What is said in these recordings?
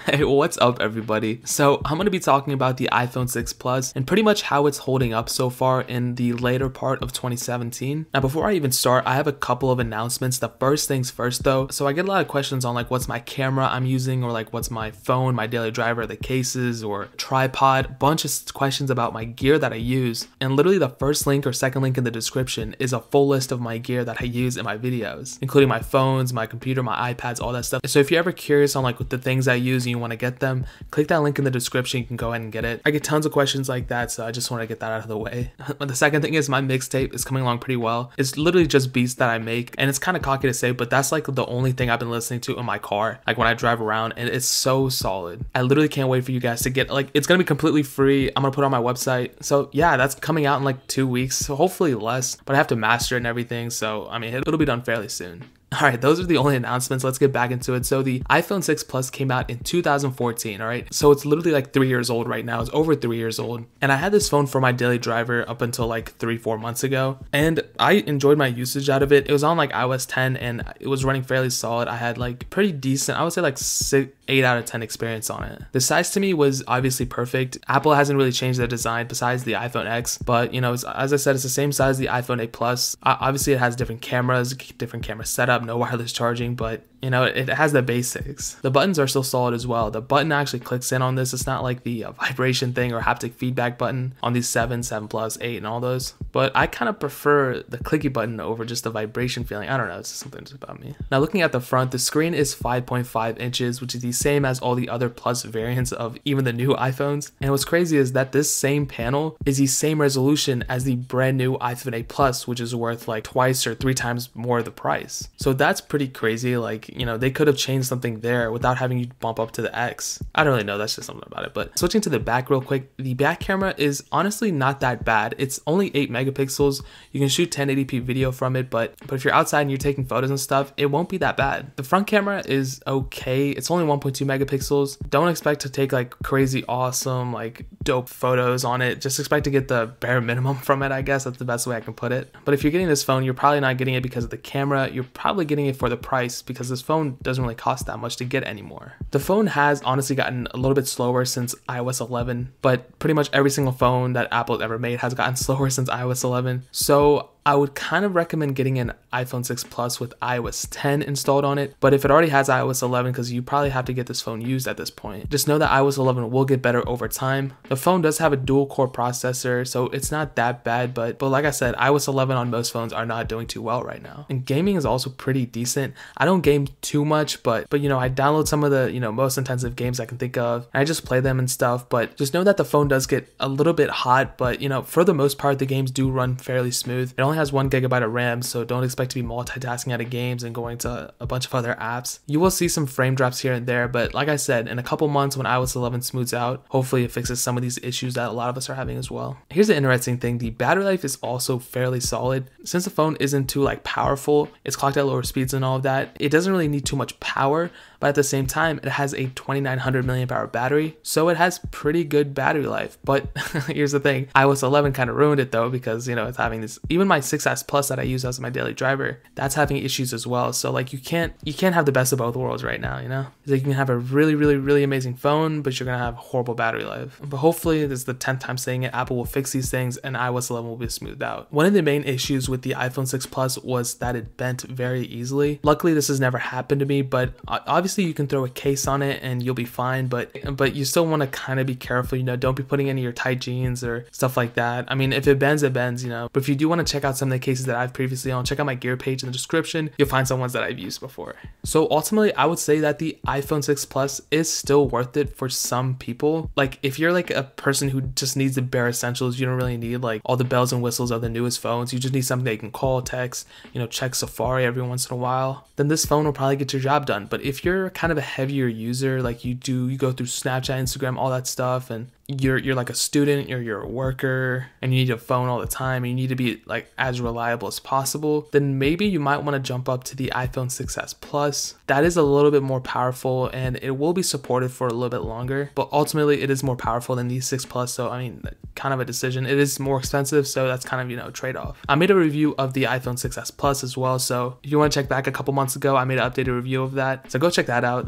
Hey, what's up everybody? So I'm going to be talking about the iPhone 6 Plus and pretty much how it's holding up so far in the later part of 2017. Now before I even start, I have a couple of announcements. The first things first though, so I get a lot of questions on like what's my camera I'm using or like what's my phone, my daily driver, the cases or tripod, bunch of questions about my gear that I use. And literally the first link or second link in the description is a full list of my gear that I use in my videos, including my phones, my computer, my iPads, all that stuff. So if you're ever curious on like the things I use and you want to get them, click that link in the description. You can go ahead and get it. I get tons of questions like that, so I just want to get that out of the way. But the second thing is my mixtape is coming along pretty well. It's literally just beats that I make, and it's kind of cocky to say, but that's like the only thing I've been listening to in my car, like when I drive around, and it's so solid. I literally can't wait for you guys to get, like, it's gonna be completely free. I'm gonna put it on my website. So yeah, that's coming out in like 2 weeks, so hopefully less, but I have to master it and everything, so I mean it'll be done fairly soon. Alright, those are the only announcements. Let's get back into it. So the iPhone 6 Plus came out in 2014, alright? So it's literally like 3 years old right now. It's over 3 years old. And I had this phone for my daily driver up until like 3-4 months ago. And I enjoyed my usage out of it. It was on like iOS 10 and it was running fairly solid. I had like pretty decent, I would say like 8 out of 10 experience on it. The size to me was obviously perfect. Apple hasn't really changed their design besides the iPhone X, but you know, as I said, it's the same size as the iPhone 8 Plus. Obviously it has different cameras, different camera setup, no wireless charging, but you know, it has the basics. The buttons are still solid as well. The button actually clicks in on this. It's not like the vibration thing or haptic feedback button on these 7 Plus, 8 and all those. But I kind of prefer the clicky button over just the vibration feeling. I don't know, it's just something just about me. Now looking at the front, the screen is 5.5 inches, which is the same as all the other Plus variants of even the new iPhones. And what's crazy is that this same panel is the same resolution as the brand new iPhone 8 Plus, which is worth like twice or 3 times more the price. So that's pretty crazy. Like, you know, they could have changed something there without having you bump up to the X. I don't really know, that's just something about it. But switching to the back real quick, the back camera is honestly not that bad. It's only 8 megapixels. You can shoot 1080p video from it, but if you're outside and you're taking photos and stuff, it won't be that bad. The front camera is okay. It's only 1.2 megapixels. Don't expect to take like crazy awesome like dope photos on it. Just expect to get the bare minimum from it, I guess. That's the best way I can put it. But if you're getting this phone, you're probably not getting it because of the camera. You're probably getting it for the price because this phone doesn't really cost that much to get anymore. The phone has honestly gotten a little bit slower since iOS 11, but pretty much every single phone that Apple's ever made has gotten slower since iOS 11. So I would kind of recommend getting an iPhone 6 Plus with iOS 10 installed on it, but if it already has iOS 11, because you probably have to get this phone used at this point, just know that iOS 11 will get better over time. The phone does have a dual core processor, so it's not that bad, but like I said, iOS 11 on most phones are not doing too well right now. And gaming is also pretty decent. I don't game too much, but you know, I download some of the, you know, most intensive games I can think of, and I just play them and stuff, but just know that the phone does get a little bit hot, but you know, for the most part, the games do run fairly smooth. It only has 1 gigabyte of RAM, so don't expect to be multitasking out of games and going to a bunch of other apps. You will see some frame drops here and there, but like I said, in a couple months when iOS 11 smooths out, hopefully it fixes some of these issues that a lot of us are having as well. Here's the interesting thing, the battery life is also fairly solid. Since the phone isn't too like powerful, it's clocked at lower speeds and all of that, it doesn't really need too much power, but at the same time, it has a 2900 milliamp hour battery, so it has pretty good battery life. But here's the thing, iOS 11 kind of ruined it though, because you know, it's having this, even my 6S Plus that I use as my daily driver, that's having issues as well. So like you can't have the best of both worlds right now, you know? It's like you can have a really amazing phone, but you're gonna have horrible battery life. But hopefully, this is the 10th time saying it, Apple will fix these things and iOS 11 will be smoothed out. One of the main issues with the iPhone 6 Plus was that it bent very easily. Luckily, this has never happened to me, but obviously you can throw a case on it and you'll be fine, but you still want to kind of be careful, you know, don't be putting any of your tight jeans or stuff like that. I mean, if it bends, it bends, you know. But if you do want to check out some of the cases that I've previously owned, check out my gear page in the description. You'll find some ones that I've used before. So ultimately, I would say that the iPhone 6 Plus is still worth it for some people. Like if you're like a person who just needs the bare essentials, you don't really need like all the bells and whistles of the newest phones. You just need something that you can call, text, you know, check Safari every once in a while, then this phone will probably get your job done. But if you're kind of a heavier user, like you go through Snapchat, Instagram, all that stuff, and you're like a student, you're a worker, and you need a phone all the time, and you need to be like as reliable as possible, then maybe you might want to jump up to the iPhone 6s Plus. That is a little bit more powerful, and it will be supported for a little bit longer, but ultimately it is more powerful than the 6 Plus. So I mean, kind of a decision. It is more expensive, so that's kind of, you know, a trade-off. I made a review of the iPhone 6s Plus as well, so if you want to check back a couple months ago, I made an updated review of that, so go check that out.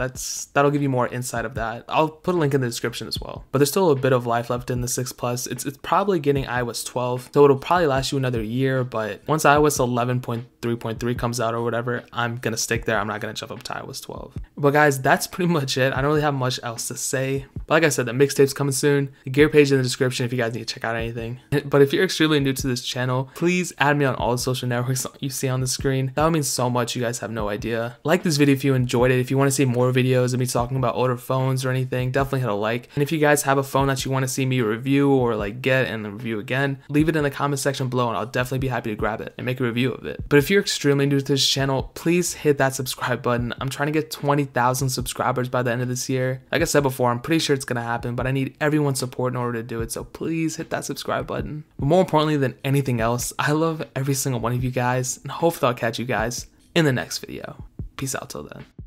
That'll give you more insight of that. I'll put a link in the description as well. But there's still a bit of life left in the 6 Plus. It's probably getting iOS 12, so it'll probably last you another year, but once iOS 11.3.3 comes out or whatever, I'm gonna stick there. I'm not gonna jump up to iOS 12. But guys, that's pretty much it. I don't really have much else to say, but like I said, the mixtape's coming soon. The gear page in the description if you guys need to check out anything. But if you're extremely new to this channel, please add me on all the social networks you see on the screen. That would mean so much. You guys have no idea. Like this video if you enjoyed it. If you want to see more videos of me talking about older phones or anything, definitely hit a like. And if you guys have a phone that you want to see me review or like get and then review again, leave it in the comment section below and I'll definitely be happy to grab it and make a review of it. But if you're extremely new to this channel, please hit that subscribe button. I'm trying to get 20,000 subscribers by the end of this year. Like I said before, I'm pretty sure it's gonna happen, but I need everyone's support in order to do it. So please hit that subscribe button. But more importantly than anything else, I love every single one of you guys, and hopefully I'll catch you guys in the next video. Peace out till then.